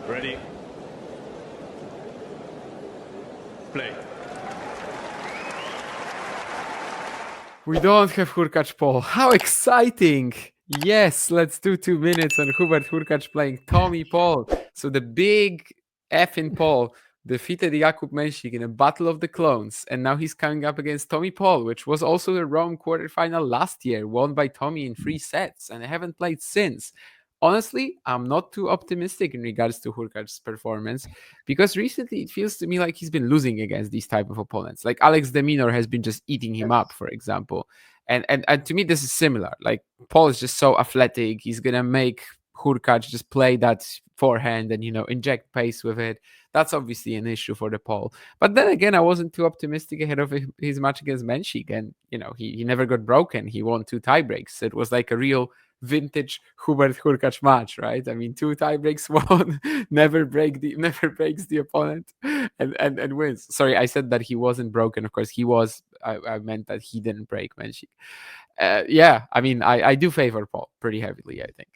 Ready. Play. We don't have Hurkacz Paul. How exciting! Yes, let's do 2 minutes on Hubert Hurkacz playing Tommy Paul. So the big effing Paul defeated Jakub Mensik in a battle of the clones, and now he's coming up against Tommy Paul, which was also the Rome quarterfinal last year, won by Tommy in 3 sets, and I haven't played since. Honestly, I'm not too optimistic in regards to Hurkacz's performance because recently it feels to me like he's been losing against these type of opponents. Like Alex de Minaur has been just eating him up, for example. And to me this is similar. Like Paul is just so athletic. He's gonna make Hurkacz just play that forehand and inject pace with it. That's obviously an issue for the Paul. But then again, I wasn't too optimistic ahead of his match against Mensik, and he never got broken. He won 2 tiebreaks. It was like a real vintage Hubert Hurkacz match, right? I mean, 2 tiebreaks won, never breaks the opponent, and wins. Sorry, I said that he wasn't broken. Of course, he was. I meant that he didn't break Mensik. Yeah, I mean, I do favor Paul pretty heavily, I think.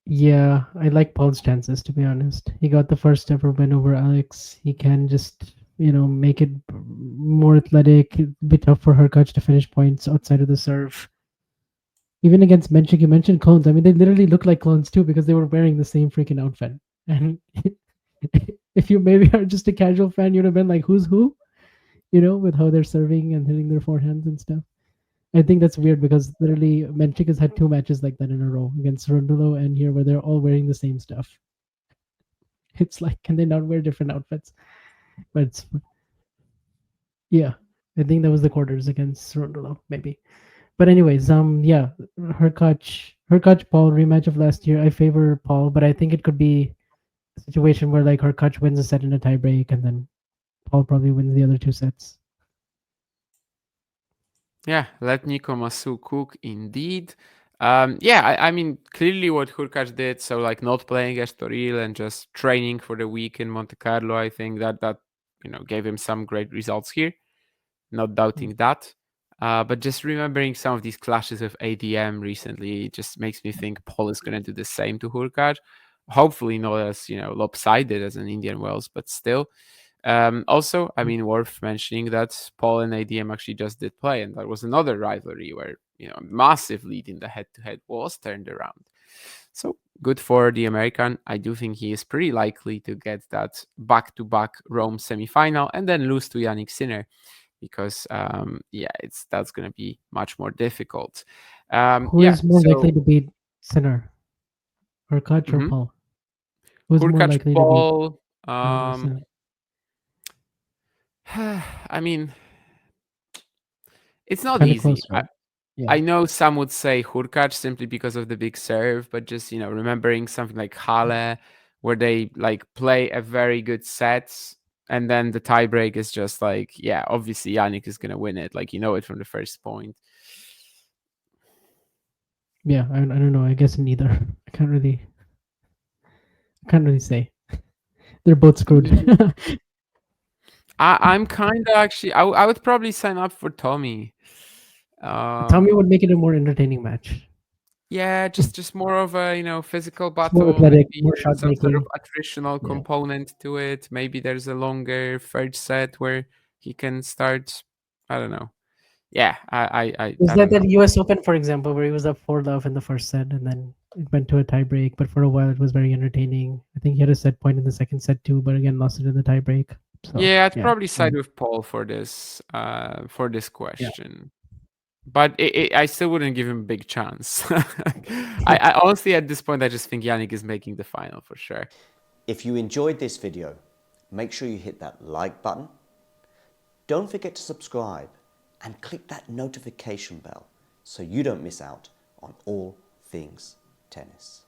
Yeah, I like Paul's chances, to be honest. He got the first ever win over Alex. He can just, make it more athletic. It'd be tough for Hurkacz to finish points outside of the serve. Even against Mensik, you mentioned clones. I mean, they literally look like clones too because they were wearing the same freaking outfit. And if you maybe are just a casual fan, you'd have been like, who's who? With how they're serving and hitting their forehands and stuff. I think that's weird because literally Menchik has had 2 matches like that in a row against Rondulo and here where they're all wearing the same stuff. It's like, can they not wear different outfits? But yeah, I think that was the quarters against Rondulo, maybe. But anyways, yeah, Hurkacz Paul rematch of last year. I favor Paul, but I think it could be a situation where like Hurkacz wins a set in a tiebreak and then Paul probably wins the other 2 sets. Yeah, let Nico Masu cook indeed. Yeah, I mean, clearly what Hurkacz did, so like not playing Estoril and just training for the week in Monte Carlo, I think that gave him some great results here. Not doubting that. But just remembering some of these clashes with ADM recently just makes me think Paul is going to do the same to Hurkacz. Hopefully not as, lopsided as an Indian Wells, but still. Also, I mean, worth mentioning that Paul and ADM actually just did play, and that was another rivalry where a massive lead in the head-to-head was turned around. So good for the American. I do think he is pretty likely to get that back-to-back Rome semifinal and then lose to Yannick Sinner, because that's going to be much more difficult. Who is more likely to beat Sinner? Hurkacz or Paul? Who's more Hurkacz, likely Paul. to beat Sinner? I mean, it's not Kind of easy. close, right? Yeah. I know some would say Hurkacz simply because of the big serve, but just remembering something like Halle, where they like play a very good set, and then the tiebreak is just like, yeah, obviously Yannick is gonna win it, like it from the first point. Yeah, I don't know. I guess neither. I can't really say. They're both screwed. I'm kind of actually. I would probably sign up for Tommy. Tommy would make it a more entertaining match. Yeah, just more of a physical It's more battle, athletic, maybe more shot some sort of making. attritional Yeah. component to it. Maybe there's a longer third set where he can start. I don't know. Yeah, Was I that don't know. US Open, for example, where he was up 4-love in the first set and then it went to a tiebreak, but for a while it was very entertaining. I think he had a set point in the second set too, but again lost it in the tiebreak. So Yeah, I'd yeah. probably side with Paul for this Yeah. question. But I still wouldn't give him a big chance. I honestly, at this point, I just think Yannick is making the final for sure. If you enjoyed this video, make sure you hit that like button. Don't forget to subscribe and click that notification bell so you don't miss out on all things tennis.